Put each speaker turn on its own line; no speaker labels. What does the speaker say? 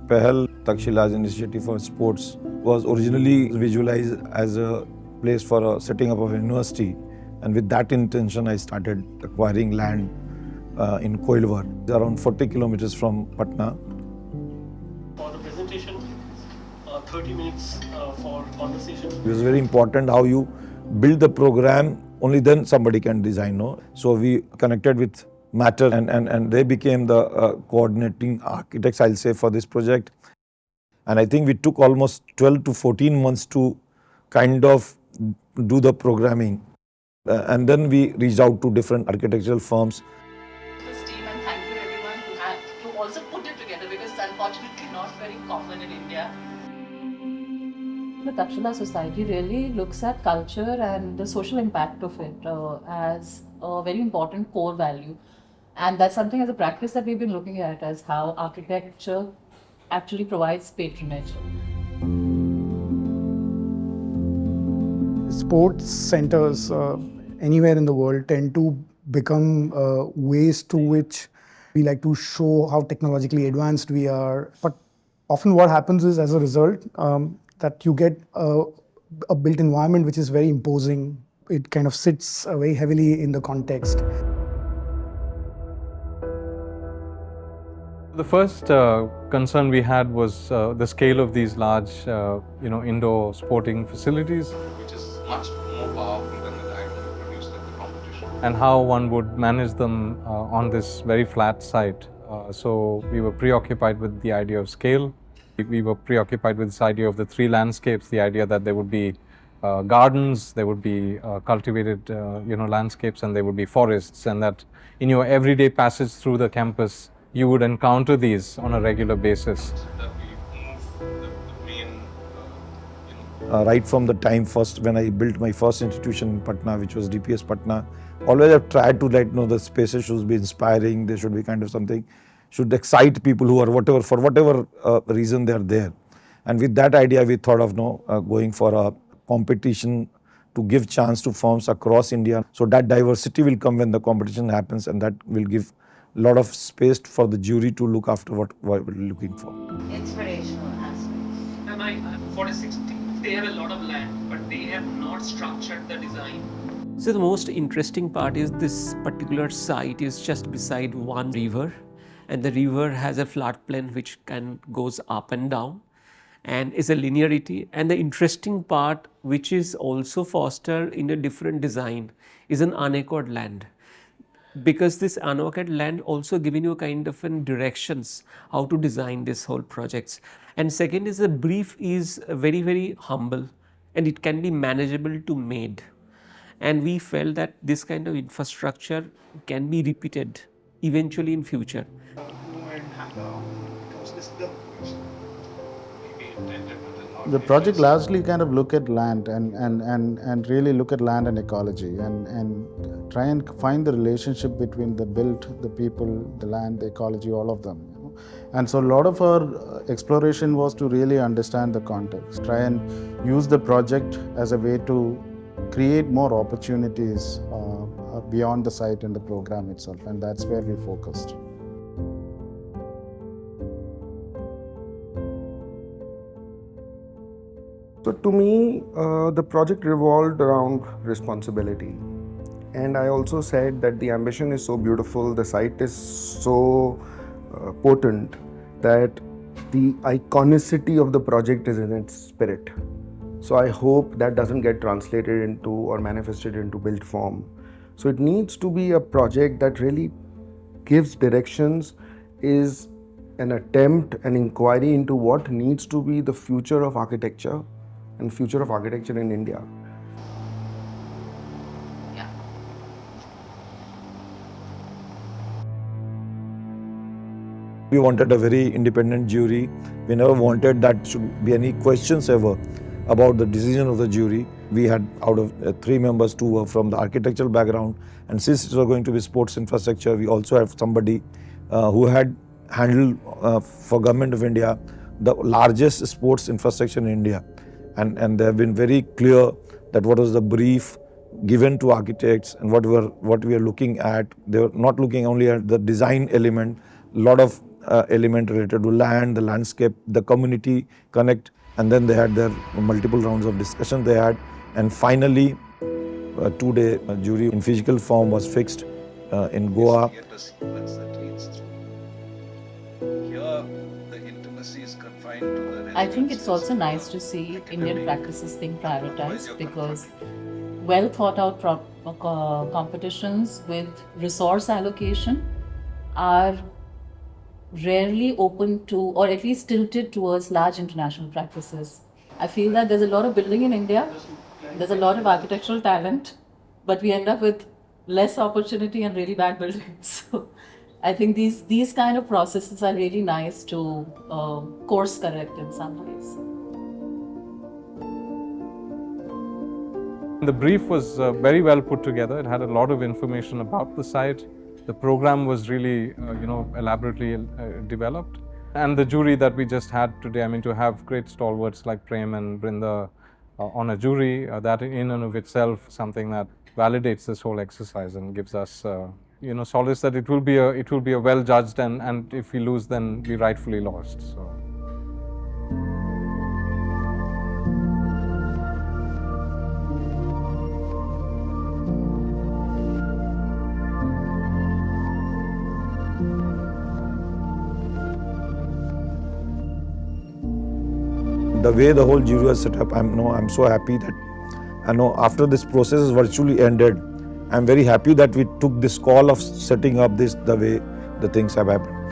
PAHAL, Takshila's initiative for sports, was originally visualized as a place for setting up of a university. And with that intention, I started acquiring land in Koilwar, around 40 kilometers from Patna.
For the presentation, 30 minutes for conversation.
It was very important how you build the program, only then somebody can design. No? So we connected with Matter and they became the coordinating architects, I'll say, for this project. And I think we took almost 12 to 14 months to kind of do the programming. And then we reached out to different architectural firms.
This team, and thank you everyone to also put it together, because it's unfortunately not very common in India.
The Takshila society really looks at culture and the social impact of it as a very important core value. And that's something as a practice that we've been looking at, as how architecture actually provides patronage.
Sports centers anywhere in the world tend to become ways to which we like to show how technologically advanced we are. But often what happens is, as a result, that you get a built environment which is very imposing. It kind of sits very heavily in the context.
The first concern we had was the scale of these large, indoor sporting facilities,
which is much more powerful than the diamond produced at the competition,
and how one would manage them on this very flat site. So we were preoccupied with the idea of scale. We were preoccupied with this idea of the three landscapes, the idea that there would be gardens, there would be cultivated landscapes, and there would be forests, and that in your everyday passage through the campus, you would encounter these on a regular basis.
that we move the main,
Right from the time first when I built my first institution in Patna, which was DPS Patna, always I've tried to the spaces should be inspiring, they should be kind of something, should excite people who are for whatever reason they're there. And with that idea, we thought of going for a competition to give chance to firms across India. So that diversity will come when the competition happens, and that will give a lot of space for the jury to look after what we're looking for.
Inspirational aspects.
And for a 60, they have a lot of land, but they have not structured the design.
So the most interesting part is this particular site is just beside one river, and the river has a floodplain which goes up and down, and is a linearity. And the interesting part, which is also fostered in a different design, is an unechoed land. Because this unechoed land also giving you kind of directions how to design this whole projects. And second is the brief is very, very humble, and it can be manageable to made. And we felt that this kind of infrastructure can be repeated eventually in future.
The project largely kind of look at land and really look at land and ecology and try and find the relationship between the built, the people, the land, the ecology, all of them. And so a lot of our exploration was to really understand the context, try and use the project as a way to create more opportunities beyond the site and the program itself, and that's where we focused.
So to me, the project revolved around responsibility. And I also said that the ambition is so beautiful, the site is so potent, that the iconicity of the project is in its spirit. So I hope that doesn't get translated into or manifested into built form. So it needs to be a project that really gives directions, is an attempt, an inquiry into what needs to be the future of architecture and future of architecture in India.
Yeah.
We wanted a very independent jury. We never wanted that should be any questions ever. about the decision of the jury. We had out of 3 members, 2 were from the architectural background, and since it was going to be sports infrastructure, we also have somebody who had handled for Government of India the largest sports infrastructure in India, and they have been very clear that what was the brief given to architects and what we are looking at. They were not looking only at the design element, lot of element related to land, the landscape, the community connect, and then they had their multiple rounds of discussion they had, and finally a 2-day jury in physical form was fixed in Goa.
Yet a sequence that leads through. Here, the intimacy is confined to the
I think it's also
residences.
nice to see Indian practices being prioritized because well thought out competitions with resource allocation are rarely open to, or at least tilted towards, large international practices. I feel that there's a lot of building in India, there's a lot of architectural talent, but we end up with less opportunity and really bad buildings. So I think these kind of processes are really nice to course correct in some ways.
The brief was very well put together. It had a lot of information about the site. The program was really, elaborately developed. And the jury that we just had today, I mean, to have great stalwarts like Prem and Brinda on a jury, that in and of itself something that validates this whole exercise and gives us, solace that it will be a well judged, and if we lose, then we rightfully lost. So.
The way the whole jury was set up, I'm so happy that after this process is virtually ended, I'm very happy that we took this call of setting up this the way the things have happened.